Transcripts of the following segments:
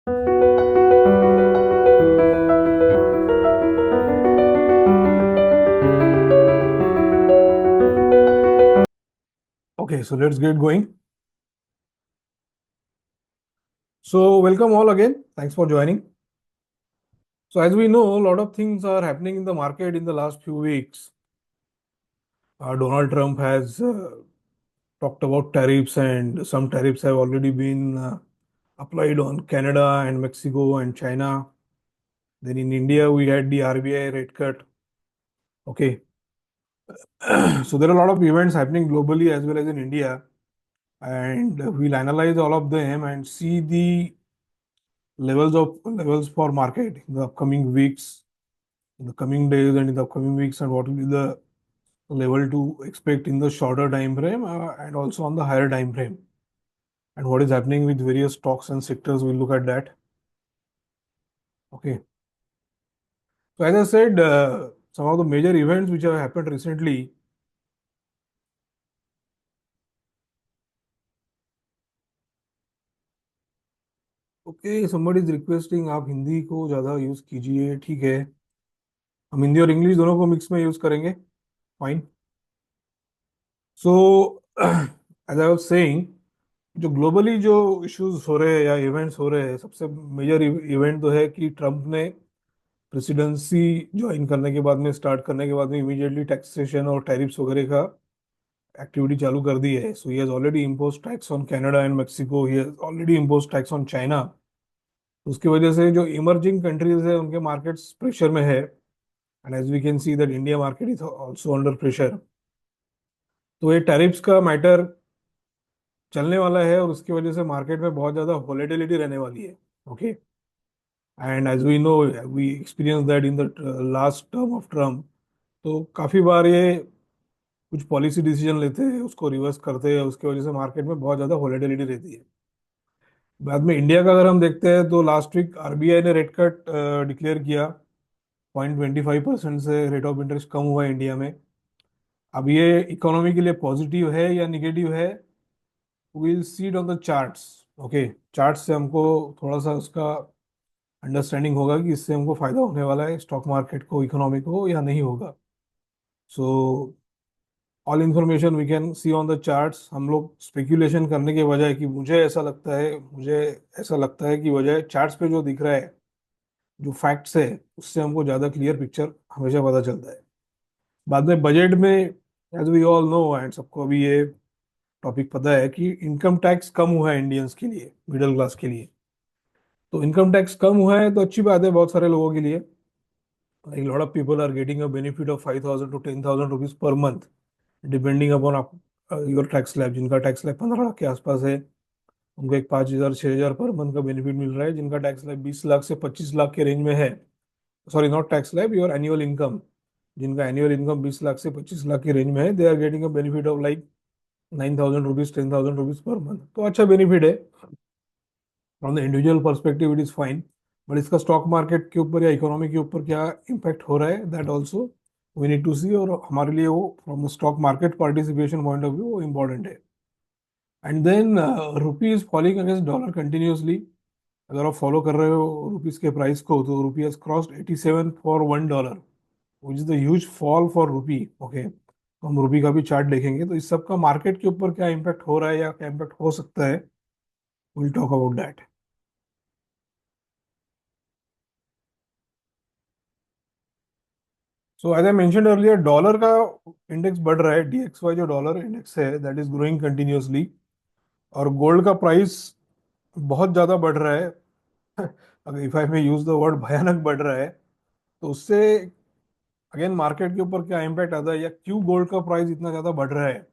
Okay, so let's get going. So, welcome all again. Thanks for joining. So, as we know, a lot of things are happening in the market in the last few weeks. Donald Trump has talked about tariffs, and some tariffs have already been applied on Canada and Mexico and China. Then in India, we had the RBI rate cut. Okay, so there are a lot of events happening globally as well as in India, and we'll analyze all of them and see the levels for market in the upcoming weeks, in the coming days and in the upcoming weeks, and what will be the level to expect in the shorter time frame and also on the higher time frame, and what is happening with various stocks and sectors. We'll look at that. Okay, so as I said, some of the major events which have happened recently. Okay, somebody is requesting आप हिंदी को ज़्यादा use कीजिए, ठीक है। हम हिंदी और English दोनों को मिक्स में यूज़ करेंगे, fine. So as I was saying, जो ग्लोबली जो इश्यूज हो रहे हैं या इवेंट्स हो रहे हैं, सबसे मेजर इवेंट तो है कि ट्रम्प ने प्रेसिडेंसी ज्वाइन करने के बाद में, स्टार्ट करने के बाद में, इमीडिएटली टैक्सेशन और टैरिफ्स वगैरह का एक्टिविटी चालू कर दी है। So he has already impose tax on Canada and Mexico, he has already impose tax on China. उसकी वजह से जो इमर्जिंग कंट्रीज है उनके मार्केट्स प्रेशर में है, and as we can see that India market is also under pressure. तो ये टैरिफ्स का मैटर चलने वाला है और उसकी वजह से मार्केट में बहुत ज़्यादा वॉलेटिलिटी रहने वाली है। Okay, and as we know, we experience that in the last term of Trump. तो काफ़ी बार ये कुछ पॉलिसी डिसीजन लेते हैं, उसको रिवर्स करते हैं, उसकी वजह से मार्केट में बहुत ज़्यादा वॉलेटिलिटी रहती है। बाद में इंडिया का अगर हम देखते हैं तो लास्ट वीक आरबीआई ने रेट कट डिक्लेयर किया। 0.25% से रेट ऑफ इंटरेस्ट कम हुआ है इंडिया में। अब ये इकोनॉमी के लिए पॉजिटिव है या निगेटिव है, will see it on the charts. Okay, chart से हमको थोड़ा सा उसका अंडरस्टैंडिंग होगा कि इससे हमको फायदा होने वाला है स्टॉक मार्केट को, इकोनॉमी को, या नहीं होगा। So all information we can see on the charts. हम लोग स्पेक्यूलेशन करने के बजाय कि मुझे ऐसा लगता है कि बजाय चार्ट्स पे जो दिख रहा है, जो फैक्ट्स है, उससे हमको ज़्यादा क्लियर पिक्चर हमेशा पता चलता है। बाद में बजट में, as we all know, and सबको अभी ये टॉपिक पता है कि इनकम टैक्स कम हुआ है इंडियंस के लिए, मिडिल क्लास के लिए। तो इनकम टैक्स कम हुआ है तो अच्छी बात है बहुत सारे लोगों के लिए। Like lot of people are getting a benefit of 5,000 to 10,000 rupees per month, depending upon आप योर टैक्स स्लैब। जिनका टैक्स स्लैब 15 लाख के आसपास है, उनको एक 5,000 6,000 पर मंथ का बेनिफिट मिल रहा है। जिनका टैक्स स्लैब 20 लाख से 25 लाख के रेंज में है, sorry not tax slab, your annual income, जिनका एनुअल इनकम 20 लाख से 25 लाख के रेंज में है, they are getting a benefit of like 9,000 rupees, 10,000 rupees per month. तो अच्छा बेनिफिट है। From the individual perspective it is fine, but इसका स्टॉक मार्केट के ऊपर या इकोनॉमी के ऊपर क्या इम्पैक्ट हो रहा है, that also we need to see. और हमारे लिए वो from the stock market participation point of view वो इम्पोर्टेंट है। And then rupee is falling against dollar continuously. अगर आप फॉलो कर रहे हो रुपीज के प्राइस को, तो rupee has crossed 87 for $1, which is the huge fall for rupee. Okay, तो हम रुपी का भी चार्ट देखेंगे, तो इस सब का मार्केट के ऊपर क्या इम्पैक्ट हो रहा है या क्या इम्पैक्ट हो सकता है, will talk about that. So as I mentioned earlier, dollar का इंडेक्स बढ़ रहा है, डीएक्सवाई जो डॉलर इंडेक्स है, दैट इज ग्रोइंग कंटिन्यूसली। और गोल्ड का प्राइस बहुत ज्यादा बढ़ रहा है। अगर if I may use the word, भयानक बढ़ रहा है। तो उससे अगेन मार्केट के ऊपर क्या इम्पैक्ट आता है, या क्यों गोल्ड का प्राइस इतना ज्यादा बढ़ रहा है,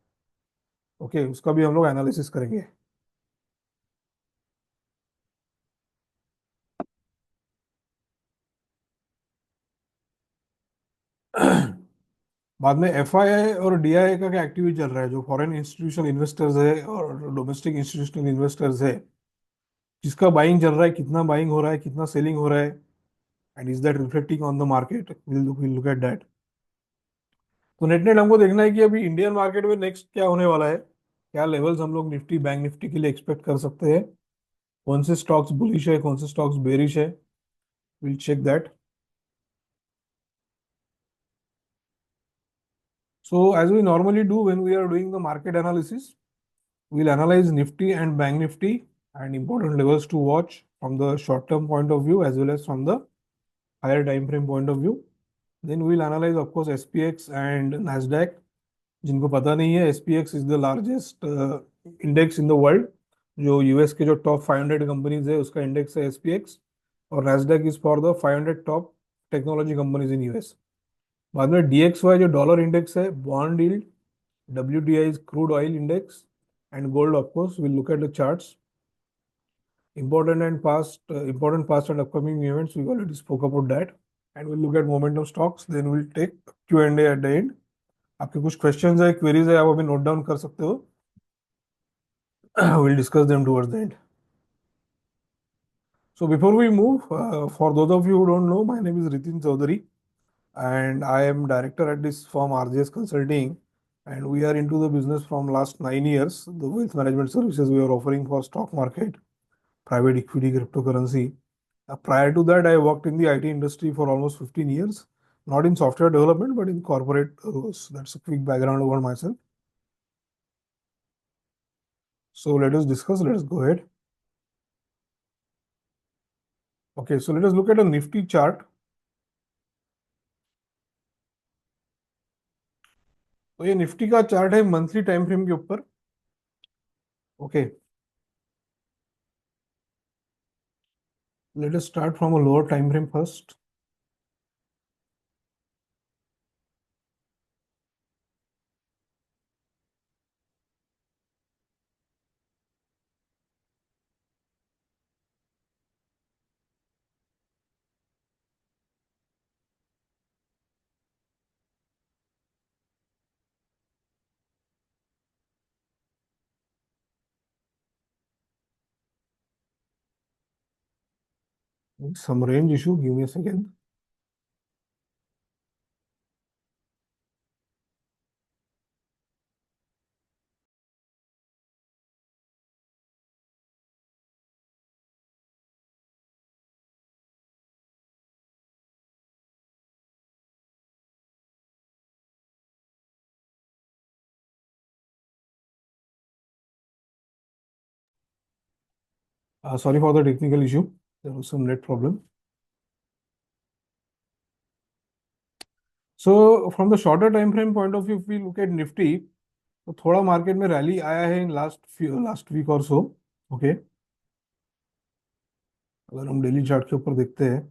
ओके, उसका भी हम लोग एनालिसिस करेंगे। बाद में एफआईआई और डीआईआई का क्या एक्टिविटी चल रहा है, जो फॉरेन इंस्टीट्यूशनल इन्वेस्टर्स है और डोमेस्टिक इंस्टीट्यूशनल इन्वेस्टर्स है, किसका बाइंग चल रहा है, कितना बाइंग हो रहा है, कितना सेलिंग हो रहा है, and is that reflecting on the market, will look at that. तो नेट नेट हमको देखना है कि अभी इंडियन मार्केट में नेक्स्ट क्या होने वाला है, क्या लेवल्स हम लोग निफ्टी, बैंक निफ्टी के लिए एक्सपेक्ट कर सकते हैं। कौन से स्टॉक्स बुलिश है, कौन से स्टॉक्स बेरिश है, will check that. So as we normally do when we are doing the market analysis, we'll analyze Nifty and Bank Nifty and important levels to watch from the short term point of view as well as from the higher time frame point of view. Then we'll analyze of course SPX and Nasdaq. जिनको पता नहीं है, SPX is the largest index in the world. जो US के जो top 500 companies है उसका index है SPX. और Nasdaq is for the 500 top technology companies in US. बाद में DXY जो डॉलर इंडेक्स है, bond yield, WTI is crude oil index, and gold, of course. We'll look at the charts. Important past and upcoming events. We already spoke about that, and we'll look at momentum stocks. Then we'll take Q&A at the end. आपके कुछ questions है, queries है, आप अभी note down कर सकते हो. We'll discuss them towards the end. So before we move, for those of you who don't know, my name is Ritin Chaudhary, and I am director at this firm RJS Consulting, and we are into the business from last 9 years. The wealth management services we are offering for stock market, private equity, cryptocurrency. Prior to that, I worked in the IT industry for almost 15 years, not in software development, but in corporate roles. That's a quick background about myself. So let us discuss. Let us go ahead. Okay, so let us look at a Nifty chart. तो ये Nifty का chart है monthly time frame के ऊपर. Okay, let us start from a lower time frame first. Some range issue. Give me a second. Sorry for the technical issue. There was some net problem. So from the shorter time frame point of view, if we look at Nifty, तो थोड़ा market में rally आया है in last week और सो. Okay, अगर हम daily chart के ऊपर देखते हैं,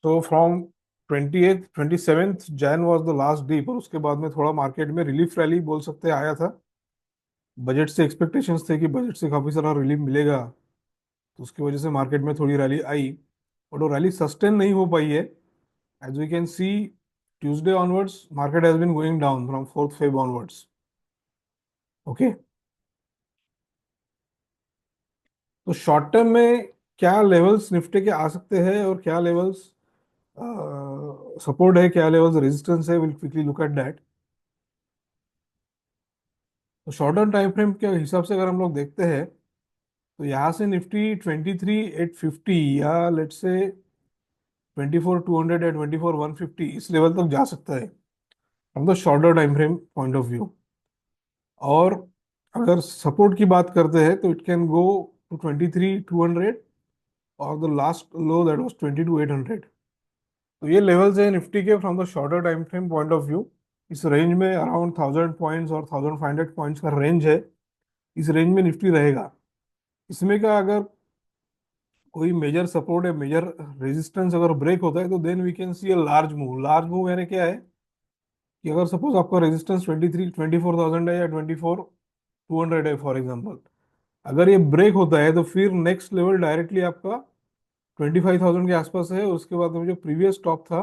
तो from 27th Jain was the last day, पर उसके बाद में थोड़ा मार्केट में रिलीफ रैली बोल सकते हैं आया था. बजट से एक्सपेक्टेशंस थे कि बजट से काफी सारा रिलीफ मिलेगा, तो उसकी वजह से मार्केट में थोड़ी रैली आई. बट वो रैली सस्टेन नहीं हो पाई है. As we can see, Tuesday onwards market has been going down from 4th Feb onwards. Okay, तो शॉर्ट टर्म में क्या लेवल्स निफ्टी के आ सकते हैं और क्या लेवल्स सपोर्ट है, क्या लेवल्स रेजिस्टेंस है, will quickly look at that. तो शॉर्ट टर्म टाइम फ्रेम के हिसाब से अगर हम लोग देखते हैं, तो यहाँ से निफ्टी 23,850 या लेट्स से 24,200 या 24,150 इस लेवल तक जा सकता है from the shorter time frame point of view. और अगर सपोर्ट की बात करते हैं तो इट कैन गो टू 23,200 और the last low that was 22,800. तो ये लेवल्स है निफ्टी के from the shorter time frame point of view. इस रेंज में अराउंड 1,000 पॉइंट्स और 1,500 पॉइंट्स का रेंज है. इस रेंज में निफ्टी रहेगा. इसमें का अगर कोई मेजर सपोर्ट है, मेजर रेजिस्टेंस अगर ब्रेक होता है, तो then we can see a large move. Large move यानी क्या है कि अगर सपोज आपका रेजिस्टेंस 24,000 है या 24,200 है फॉर एग्जांपल, अगर ये ब्रेक होता है तो फिर नेक्स्ट लेवल डायरेक्टली आपका 25,000 के आसपास है. और उसके बाद में जो प्रीवियस टॉप था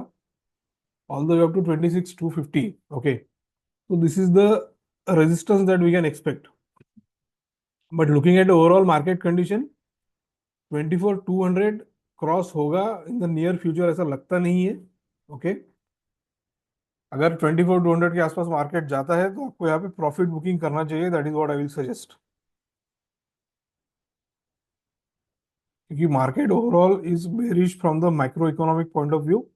all the way up to 26,250. Okay, so this is the resistance that we can expect. But looking at the overall market condition, 24,200 cross होगा इन द नियर फ्यूचर ऐसा लगता नहीं है। ओके, अगर 24,200 के आसपास मार्केट जाता है तो आपको यहाँ पे प्रॉफिट बुकिंग करना चाहिए, that is what I will suggest. क्योंकि market overall is bearish from the micro economic point of view.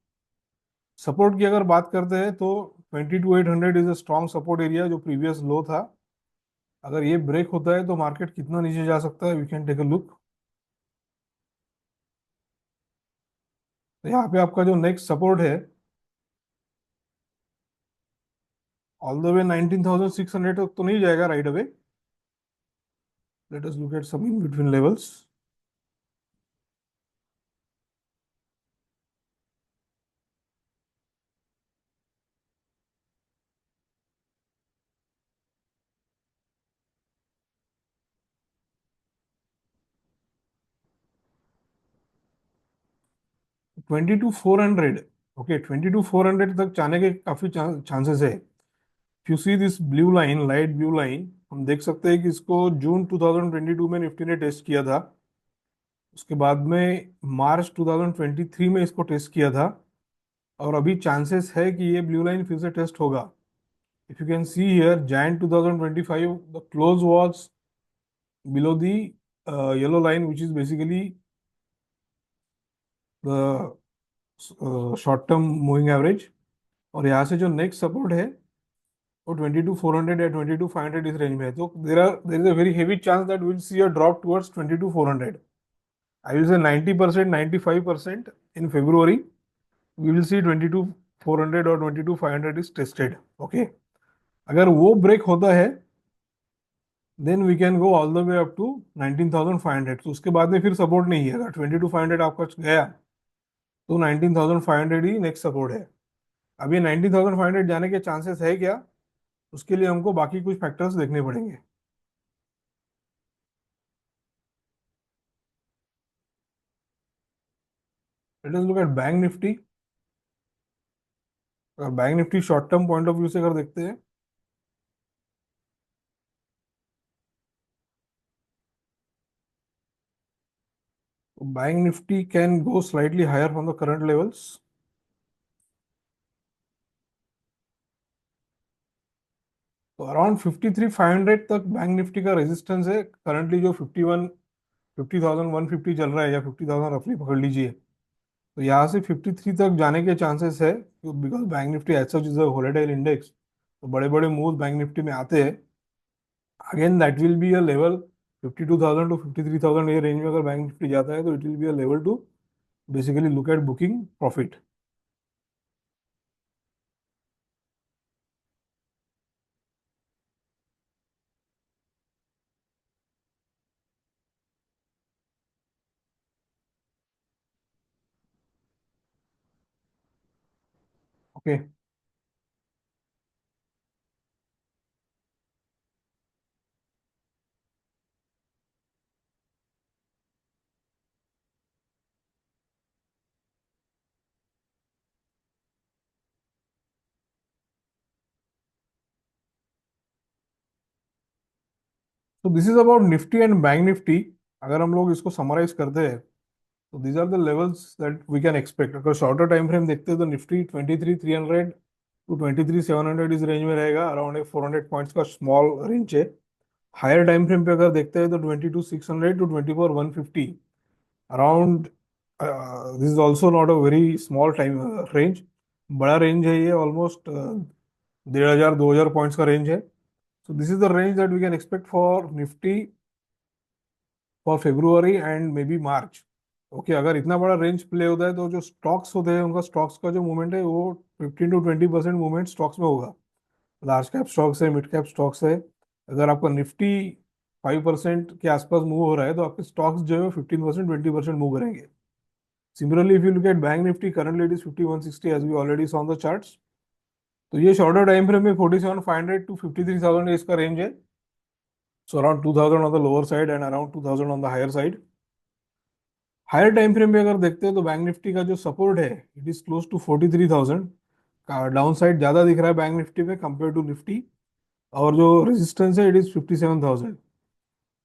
Support की अगर बात करते हैं तो 22,800 is a strong support area जो प्रीवियस लो था। अगर ये ब्रेक होता है तो मार्केट कितना नीचे जा सकता है, we can take a look. तो यहाँ पे आपका जो नेक्स्ट सपोर्ट है ऑल द वे 19,600 तक तो नहीं जाएगा right away. Let us look at some in between levels. 22,400। Okay, 22,400 तक जाने के काफी चांसेस है। If you see this blue line, light blue line, हम देख सकते हैं कि इसको जून 2022 में निफ्टी ने टेस्ट किया था। उसके बाद में मार्च 2023 में इसको टेस्ट किया था। और अभी चांसेस है कि ये ब्लू लाइन फिर से टेस्ट होगा। If you can see here Jain 2025 the close was below the yellow line which is basically the short term moving average. और यहाँ से जो नेक्स्ट सपोर्ट है वो 22,400 या 22,500 इस रेंज में है। तो there is a very heavy chance that will see a drop towards 22,400। I will say 90%, 95% in February we will see 22,400 और 22,500 इज टेस्टेड। ओके, अगर वो ब्रेक होता है then we can go all the way up to 19,500। तो उसके बाद में फिर सपोर्ट नहीं है। अगर 22,500 आपका गया तो 19,500 ही नेक्स्ट सपोर्ट है। अब ये 19,500 जाने के चांसेस है क्या, उसके लिए हमको बाकी कुछ फैक्टर्स देखने पड़ेंगे। Let us look at bank Nifty. Bank Nifty short term point of view से अगर देखते हैं तो bank Nifty can go slightly higher from the current levels. तो अराउंड 53,500 तक बैंक निफ्टी का रेजिस्टेंस है करंटली, जो 50,150 चल रहा है, या 50,000 रफली पकड़ लीजिए। तो यहाँ से 53 तक जाने के चांसेस है, because bank Nifty as such is a volatile index. तो बड़े बड़े मूव बैंक निफ्टी में आते हैं। Again that will be a level 52,000 to 53,000, ये रेंज में अगर बैंक निफ्टी जाता है तो it will be a level to basically look at booking profit. Okay, तो this is about Nifty and bank Nifty. अगर हम लोग इसको समराइज करते हैं तो these are the levels that we can expect. अगर शॉर्टर टाइम फ्रेम देखते हैं तो निफ्टी 23,300 टू 23,700 इस रेंज में रहेगा, अराउंड एक 400 पॉइंट्स का स्मॉल रेंज है। हायर टाइम फ्रेम पे अगर देखते हैं तो 22,600 to 24,150 around, this is also not a very small time range, बड़ा रेंज है ये, ऑलमोस्ट 1,500 2,000 पॉइंट्स का रेंज है। So this is the range that we can expect for Nifty for February and maybe March. Okay, अगर इतना बड़ा range play होता है तो जो स्टॉक्स होते हैं उनका स्टॉक्स का जो मूवमेंट है वो 15 to 20% मूवमेंट स्टॉक्स में होगा। लार्ज कैप स्टॉक्स है, मिड कैप स्टॉक्स है। अगर आपका निफ्टी 5% के आसपास मूव हो रहा है तो आपके स्टॉक्स जो है 15% 20% मूव करेंगे। Similarly if you look at bank Nifty currently it is 5160 as we already saw on the charts. तो ये शॉर्टर टाइम फ्रेम में 47,500 टू 53,000 इसका रेंज है। So around 2,000 on the lower side and around 2,000 on the higher side. Higher time frame में अगर देखते हैं तो बैंक निफ्टी का जो सपोर्ट है इट इज क्लोज टू 43,000 का। डाउन साइड ज्यादा दिख रहा है बैंक निफ्टी में कंपेयर टू निफ्टी। और जो रेजिस्टेंस है it is 57,000।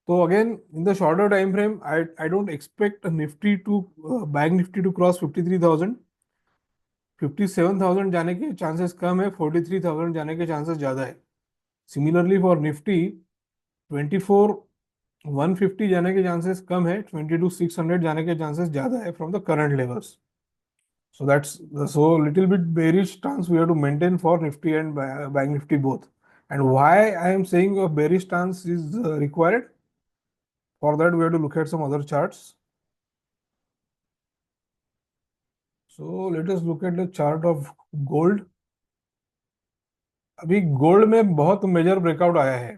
So again, in the shorter time frame, I don't expect a Nifty to Bank Nifty to cross 53,000. 57,000 जाने के चांसेस कम है, 43,000 जाने के चांसेस ज्यादा है. सिमिलरली फॉर निफ्टी 24,150 जाने के चांसेस कम है, 22,600 जाने के चांसेस ज्यादा है from the current levels. So that's so little bit bearish stance we have to maintain for Nifty and Bank Nifty both. And why I am saying a bearish stance is required? For that we have to look at some other charts. So let us look at the chart of gold. अभी gold में बहुत major breakout आया है.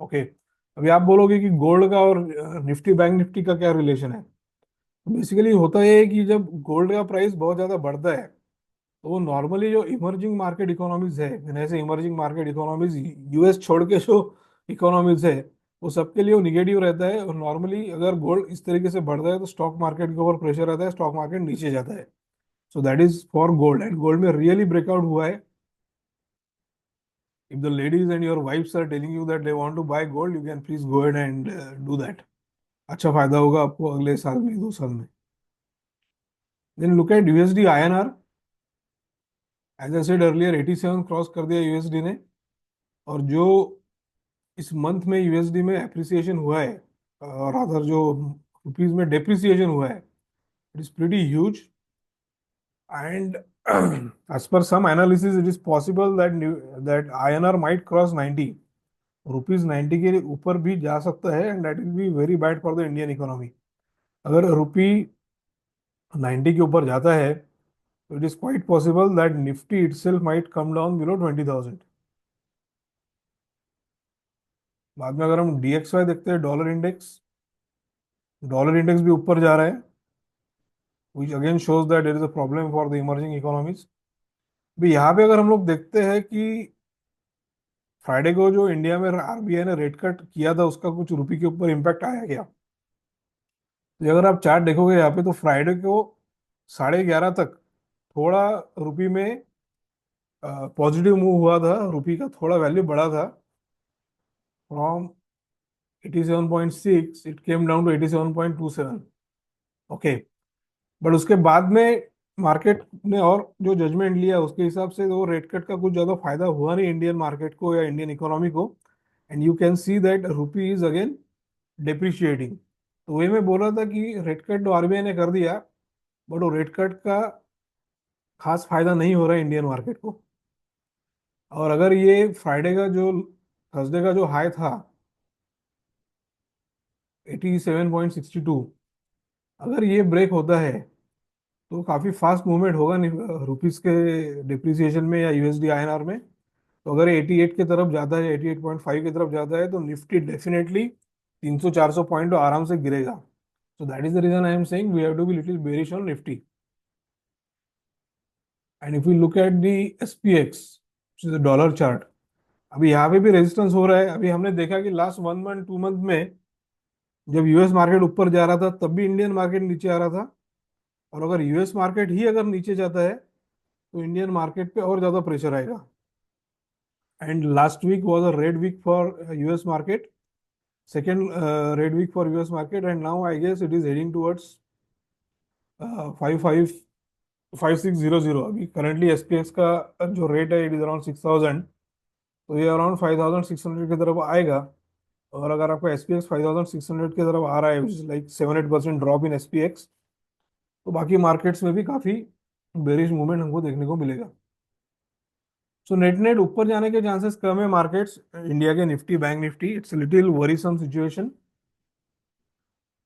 Okay, अभी आप बोलोगे कि gold का और निफ्टी बैंक निफ्टी का क्या रिलेशन है. बेसिकली होता है कि जब गोल्ड का प्राइस बहुत ज्यादा बढ़ता है तो वो नॉर्मली जो इमर्जिंग मार्केट इकोनॉमीज है, मैंने ऐसे इमर्जिंग मार्केट इकोनॉमीज यूएस छोड़ के जो इकोनॉमीज है वो सबके लिए वो निगेटिव रहता है. और नॉर्मली अगर गोल्ड इस तरीके से बढ़ता है तो स्टॉक मार्केट के ऊपर प्रेशर आता है, स्टॉक मार्केट नीचे जाता है. सो that is for gold. And gold में रियली ब्रेकआउट हुआ है. If the ladies and your wives are telling you that they want to buy gold, you can please go ahead and do that. अच्छा फायदा होगा आपको अगले साल में, 2 साल में. Then look at USD INR. As I said earlier, 87 cross कर दिया यूएसडी ने. और जो इस मंथ में यूएसडी में एप्रिसिएशन हुआ है, और अदर जो रुपीज में डेप्रिसिएशन हुआ है, it is pretty huge. And as per some analysis it is possible that INR might cross 90. Rupees 90 के ऊपर भी जा सकता है. And that will be very bad for the Indian economy. अगर रुपी 90 के ऊपर जाता है तो it is quite possible that Nifty itself might come down below 20,000. बाद में अगर हम DXY देखते हैं, डॉलर इंडेक्स भी ऊपर जा रहा है, which again shows that there is a problem for the emerging economies. भी यहाँ पे अगर हम लोग देखते हैं कि फ्राइडे को जो इंडिया में आरबीआई ने रेट कट किया था उसका कुछ रुपी के ऊपर इम्पैक्ट आया क्या. तो अगर आप चार्ट देखोगे यहाँ पे तो फ्राइडे को 11:30 तक थोड़ा रुपी में पॉजिटिव मूव हुआ था. रुपी का थोड़ा वैल्यू बढ़ा था. From 87.6 it came down to 87.27. Okay, but उसके बाद में मार्केट ने और जो जजमेंट लिया उसके हिसाब से वो रेट कट का कुछ ज्यादा फायदा हुआ नहीं इंडियन मार्केट को या इंडियन इकोनॉमी को. And you can see that rupee is again depreciating. तो वही मैं बोल रहा था कि रेट कट तो आरबीआई ने कर दिया, बट वो रेट कट का खास फायदा नहीं हो रहा है इंडियन मार्केट को. और अगर ये फ्राइडे का जो थर्सडे का जो हाई था 87.62, अगर ये ब्रेक होता है तो काफी फास्ट मूवमेंट होगा रुपीस के डिप्रिसिएशन में या यूएसडी आईएनआर में. तो अगर 88 की तरफ जाता है, 88.5 की तरफ जाता है तो निफ्टी डेफिनेटली 300-400 पॉइंट तो आराम से गिरेगा. So that is the reason I am saying we have to be little bearish on Nifty. And if you look at the SPX dollar chart, अभी यहाँ पे भी रेजिस्टेंस हो रहा है. अभी हमने देखा कि लास्ट 1 मंथ 2 मंथ में जब यूएस मार्केट ऊपर जा रहा था तब भी इंडियन मार्केट नीचे आ रहा था. और अगर यूएस मार्केट ही अगर नीचे जाता है तो इंडियन मार्केट पे और ज्यादा प्रेशर आएगा. And last week was a red week for US market, second red week for US market. And now I guess it is heading towards 5600. अभी करंटली एसपीएक्स का जो रेट है इट इज अराउंड 6,000. तो ये around 5,600 की तरफ आएगा. और अगर आपका एसपीएक्स 5,600 की तरफ आ रहा है, which is like 7-8% drop in SPX, तो बाकी मार्केट्स में भी काफी बेरिश मूवमेंट हमको देखने को मिलेगा. सो नेट नेट ऊपर जाने के चांसेस कम है मार्केट्स इंडिया के Nifty bank Nifty. It's little worrisome situation.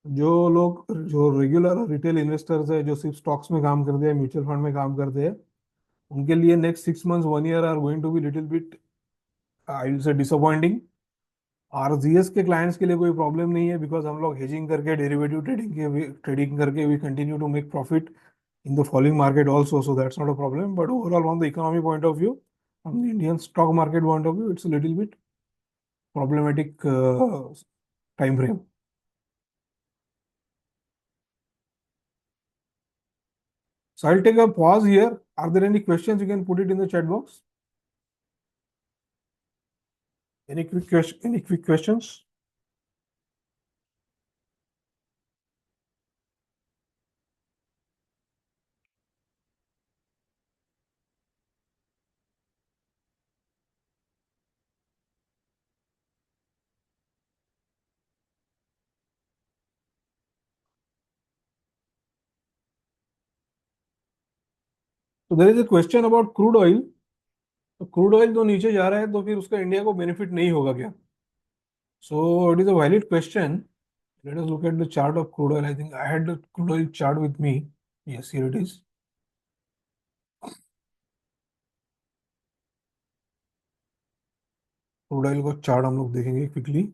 जो लोग जो रेगुलर रिटेल इन्वेस्टर्स है जो सिर्फ स्टॉक्स में काम करते हैं, म्यूचुअल फंड में काम करते हैं, उनके लिए next 6 months 1 year are going to be little bit I will say disappointing. RGS के क्लाइंट्स के लिए कोई प्रॉब्लम नहीं है बिकॉज हम लोग हेजिंग करके डेरिवेटिव ट्रेडिंग करके we continue to make profit in the falling market also, so that's not a problem. But overall, from the economy point of view, from the Indian stock market point of view, it's a little bit problematic time frame. So I'll take a pause here. Are there any questions? You can put it in the chat box. Any quick questions? तो there is a question about crude oil. तो crude oil तो नीचे जा रहा है तो फिर उसका इंडिया को बेनिफिट नहीं होगा क्या? So it is a valid question. Late us look at the chart of crude oil. I think I had the crude oil chart with me. Yes, here it is. Crude oil का chart हम लोग देखेंगे quickly.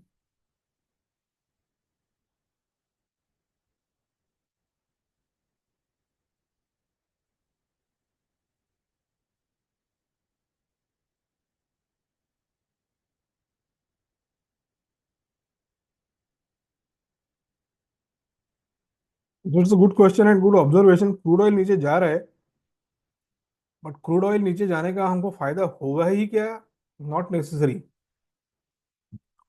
It's a good question and good observation. Crude oil नीचे जा रहा है, but crude oil नीचे जाने का हमको फायदा होगा ही क्या? Not necessary.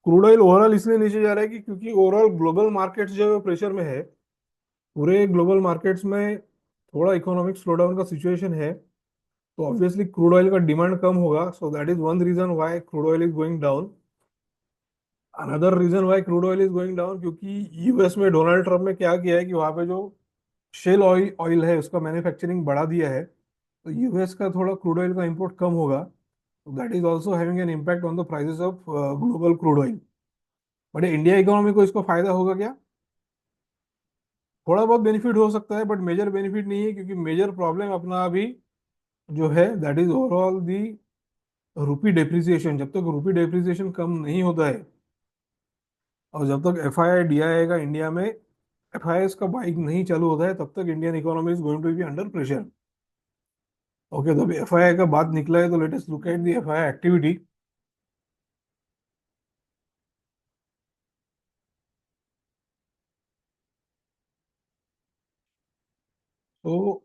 Crude oil overall इसलिए नीचे जा रहा है कि क्योंकि ओवरऑल ग्लोबल मार्केट्स जो प्रेशर में है। पूरे ग्लोबल मार्केट्स में थोड़ा इकोनॉमिक स्लोडाउन का सिचुएशन है। तो ऑब्वियसली क्रूड ऑयल का डिमांड कम होगा, so that is one reason why crude oil is going down. Another reason why crude oil is going down, क्योंकि यूएस में डोनाल्ड ट्रम्प ने क्या किया है कि वहां पे जो शेल ऑयल ऑयल है उसका मैन्युफैक्चरिंग बढ़ा दिया है। तो यूएस का थोड़ा क्रूड ऑयल का इंपोर्ट कम होगा। That is also having an impact on the prices of global crude oil. But India economy को इसको फायदा होगा क्या? थोड़ा बहुत बेनिफिट हो सकता है, बट मेजर बेनिफिट नहीं है, क्योंकि मेजर प्रॉब्लम अपना अभी जो है that is overall the rupee depreciation. जब तक रुपी डेप्रिसिएशन कम नहीं होता है और जब तक F I I D I आई का इंडिया में एफ आई एस का बाइक नहीं चालू होता है, तब तक Indian economy is going to be under pressure. Okay, तो अभी एफ आई आई का बात निकला है तो let us look at the F I I activity. तो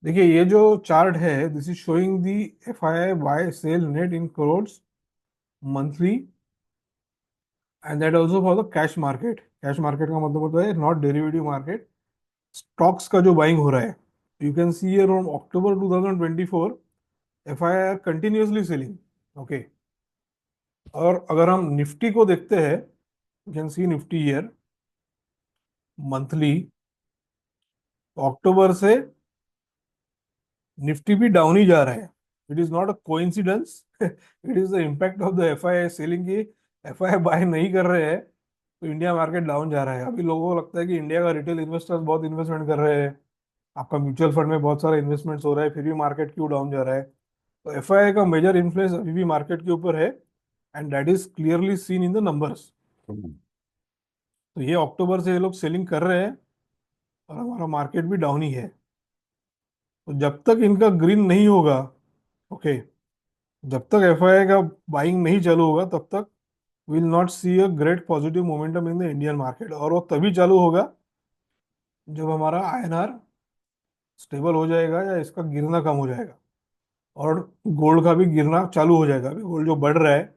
देखिए, ये जो चार्ट है this is showing the F I I buy sell net in crores monthly, and that also for the cash market. Cash market का मतलब होता है not derivative market, stocks का जो बाइंग हो रहा है। You can see here from October 2024 F I R continuously selling. Okay, और अगर हम निफ्टी को देखते हैं, you can see Nifty year monthly, October से निफ्टी भी डाउन ही जा रहा है। It is not a coincidence, it is the impact of the F I I selling की। एफ आई आई बाय नहीं कर रहे हैं तो इंडिया मार्केट डाउन जा रहा है। अभी लोगों को लगता है कि इंडिया का रिटेल इन्वेस्टर्स बहुत इन्वेस्टमेंट कर रहे हैं, आपका म्यूचुअल फंड में बहुत सारा इन्वेस्टमेंट्स हो रहा है, फिर भी मार्केट क्यों डाउन जा रहा है? तो एफ आई आई का मेजर इन्फ्लुएंस अभी भी मार्केट के ऊपर है, and that is clearly seen in the numbers. तो ये अक्टूबर से ये लोग सेलिंग कर रहे हैं और हमारा मार्केट भी डाउन ही है। तो जब तक इनका ग्रीन नहीं होगा, ओके, जब तक एफआईआई का बाइंग नहीं चालू होगा तब तक will not see a great positive momentum in the Indian market. और वो तभी चालू होगा जब हमारा आईएनआर स्टेबल हो जाएगा या इसका गिरना कम हो जाएगा, और गोल्ड का भी गिरना चालू हो जाएगा। अभी गोल्ड जो बढ़ रहा है,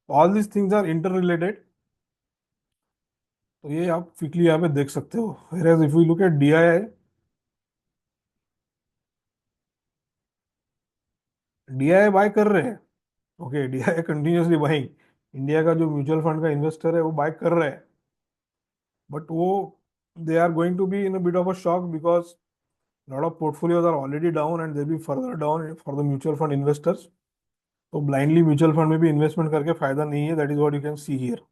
all this things are interrelated. तो ये आप क्विकली यहाँ पे देख सकते हो। Where if you look at DII, DII buy कर रहे हैं। Okay, DII continuously buying. India का जो म्यूचुअल फंड का इन्वेस्टर है वो बाय कर रहा है, बट वो they are going to be in a bit of a shock because lot of portfolios are already down and they'll be further down for the mutual fund investors. तो blindly mutual fund में भी investment करके फायदा नहीं है, that is what you can see here.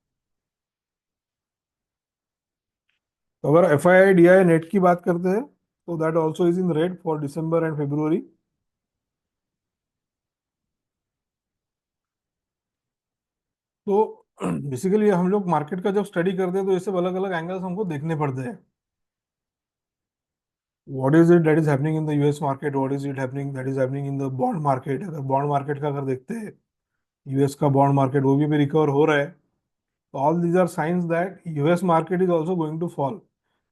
तो अगर F I I D I net की बात करते हैं तो that also is in red for December and February. तो बेसिकली हम लोग मार्केट का जब स्टडी करते हैं तो ये सब अलग अलग एंगल्स हमको देखने पड़ते हैं। What is it that is happening in the US market, what is it happening that is happening in the bond market. अगर बॉन्ड मार्केट का अगर देखते हैं, यूएस का बॉन्ड मार्केट वो भी रिकवर हो रहा है। All these are signs that US market is also going to fall.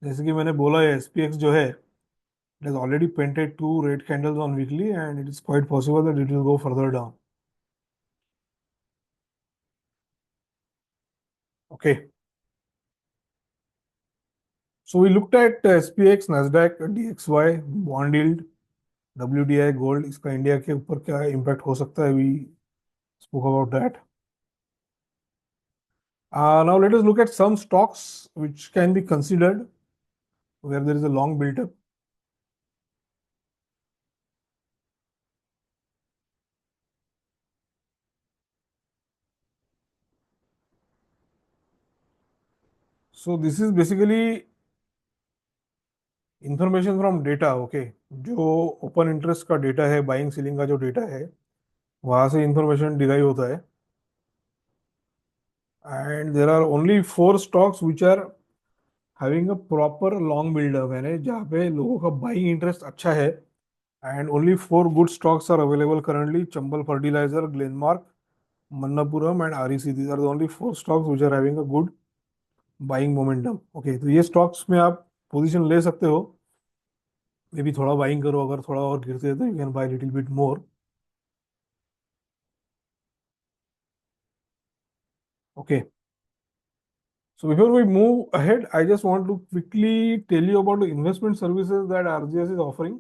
जैसे कि मैंने बोला है, एसपीएक्स जो है it has already painted two red candles on weekly and it is quite possible that it will go further down. Okay, so we looked at SPX, Nasdaq, DXY, bond yield, WTI, gold. इसका India के ऊपर क्या impact हो सकता है, we spoke about that. Now let us look at some stocks which can be considered where there is a long built up. So this is basically information from data. Okay, जो open interest का data है, buying selling का जो data है, वहां से information derive होता है. And there are only four stocks which are having a proper long buildup, यानी जहाँ पे लोगों का बाइंग इंटरेस्ट अच्छा है. And only four good stocks are available currently: Chambal fertiliser, Glenmark, Manappuram and REC. These are the only four stocks which are having a good buying momentum. Okay, तो ये stocks में आप पोजीशन ले सकते हो. मे बी थोड़ा बाइंग करो, अगर थोड़ा और गिरते हैं तो you can buy little bit more. Okay, so before we move ahead, I just want to quickly tell you about the investment services that RGS is offering.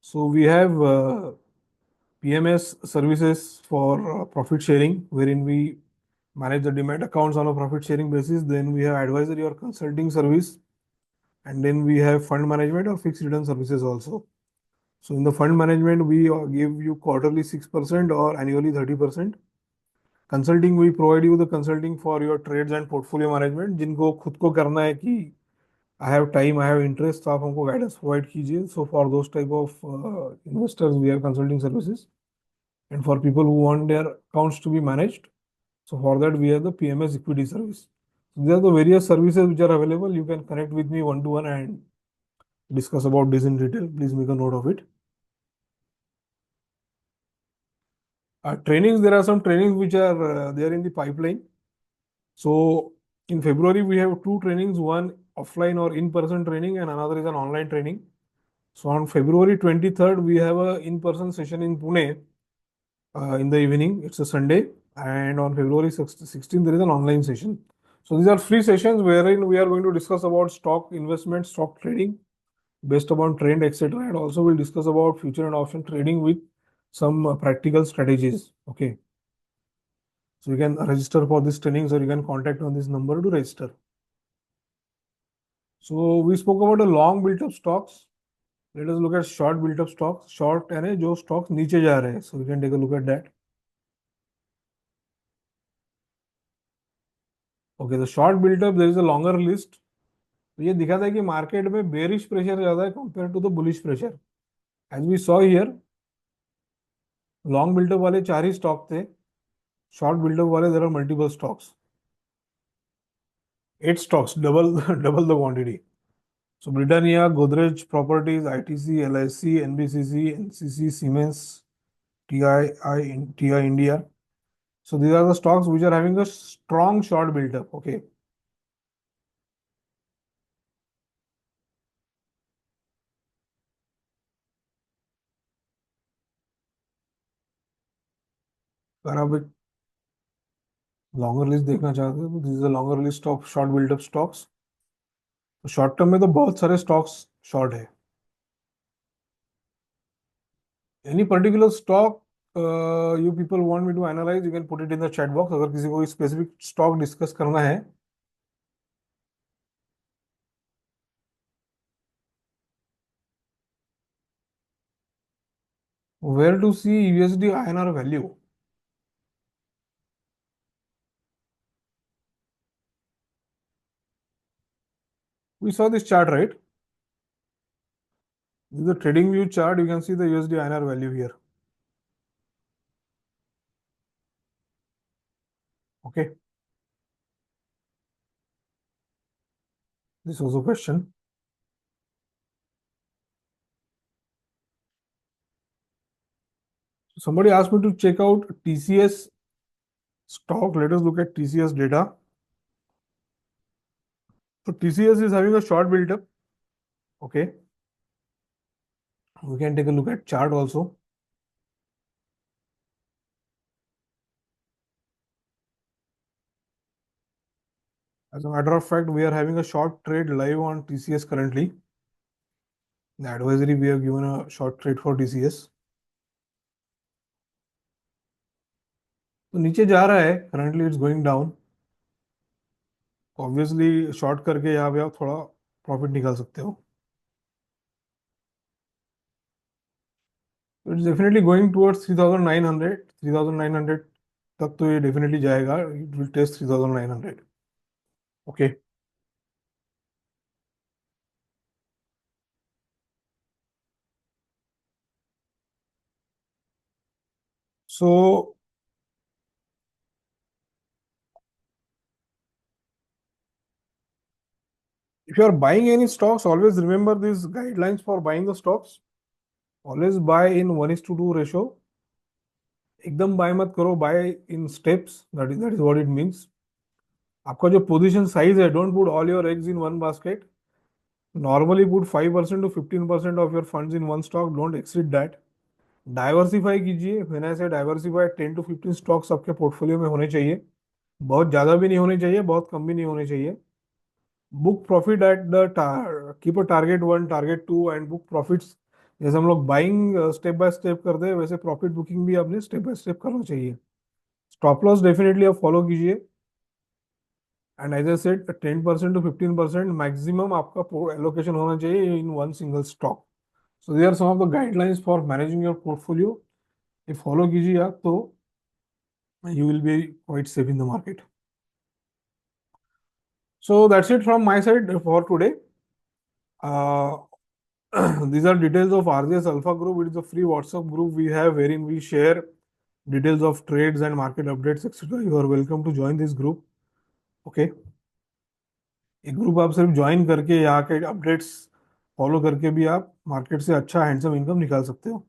So we have PMS services for profit sharing, wherein we manage the demat accounts on a profit sharing basis. Then we have advisory or consulting service, and then we have fund management or fixed return services also. So in the fund management, we give you quarterly 6% or annually 30%. Consulting, we provide you the consulting for your trades and portfolio management. जिनको खुद को करना है कि I have time, I have interest, तो आप हमको guidance provide कीजिए. So for those type of investors we have consulting services. And for people who want their accounts to be managed, so for that we have the PMS equity service. So there are the various services which are available. You can connect with me one to one and discuss about this in detail. Please make a note of it. Trainings, there are some trainings which are there in the pipeline. So in February, we have two trainings, one offline or in-person training and another is an online training. So on February 23rd, we have a in-person session in Pune in the evening. It's a Sunday. And on February 16th, there is an online session. So these are free sessions wherein we are going to discuss about stock investment, stock trading based upon trend, etc. And also we'll discuss about future and option trading with some practical strategies. Okay. So you can register for this trainings or you can contact on this number to register. So we spoke about the long built up stocks. Let us look at short built up stocks. Short यानी जो stocks नीचे जा रहे हैं. So we can take a look at that. Okay, the short built up, there is a longer list. तो ये दिखाता है कि मार्केट में बेरिश प्रेशर ज्यादा है compare to the bullish pressure. As we saw here, long buildup वाले चार ही स्टॉक थे. शॉर्ट बिल्डअप वाले there are multiple stocks, 8 stocks, double double the quantity. So Britannia, Godrej Properties, ITC, LIC, NBCC, NCC, Siemens, TI India. So these are the stocks which are having a strong short built up. Okay. अगर आप एक longer list देखना चाहते हो तो this is a longer list of short built up stocks. तो short term में तो बहुत सारे स्टॉक्स शॉर्ट है. Any particular stock you people want me to analyse, you can put it in the chat box. अगर किसी को specific stock discuss करना है. Where to see USD INR value. We saw this chart, right? This is the trading view chart. You can see the USD INR value here. Okay. This was a question. Somebody asked me to check out TCS stock. Let us look at TCS data. So TCS is having a short build up. Okay. We can take a look at chart also. As a matter of fact, we are having a short trade live on TCS currently. The advisory, we have given a short trade for TCS. तो नीचे जा रहा है. Currently it's going down. Obviously short करके यहाँ पे आप थोड़ा प्रॉफिट निकाल सकते हो. It's definitely going towards 3900. 3900 तक तो ये डेफिनेटली जाएगा. It will test 3900. Okay. So if you are buying any stocks, always remember these guidelines for buying the stocks. Always buy in 1:2 ratio. एकदम बाय मत करो, buy in steps. That is what it means. आपका जो position size है, don't put all your eggs in one basket. Normally put 5% to 15% of your funds in one stock. Don't exceed that. Diversify कीजिए. When I say diversify, 10 to 15 stocks आपके portfolio में होने चाहिए. बहुत ज्यादा भी नहीं होने चाहिए, बहुत कम भी नहीं होने चाहिए. Book profit at the keep a target one, target two, and book profits. जैसे हम लोग बाइंग स्टेप बाय स्टेप करते हैं, वैसे प्रॉफिट बुकिंग भी आपने स्टेप बाय स्टेप करना चाहिए. स्टॉप लॉस डेफिनेटली आप फॉलो कीजिए. And as I said, 10% to 15% maximum आपका एलोकेशन होना चाहिए in one single stock. So they are some of the guidelines for managing your portfolio. ये फॉलो कीजिए आप, तो you will be quite safe in the market. So that's it from my side for today. Uh, these are details of RJS Alpha Group. It is a free WhatsApp group we have wherein we share details of trades and market updates, etc. You are welcome to join this group. Okay. एक group आप सिर्फ join करके यहाँ के updates follow करके भी आप market से अच्छा हैंडसम इनकम निकाल सकते हो.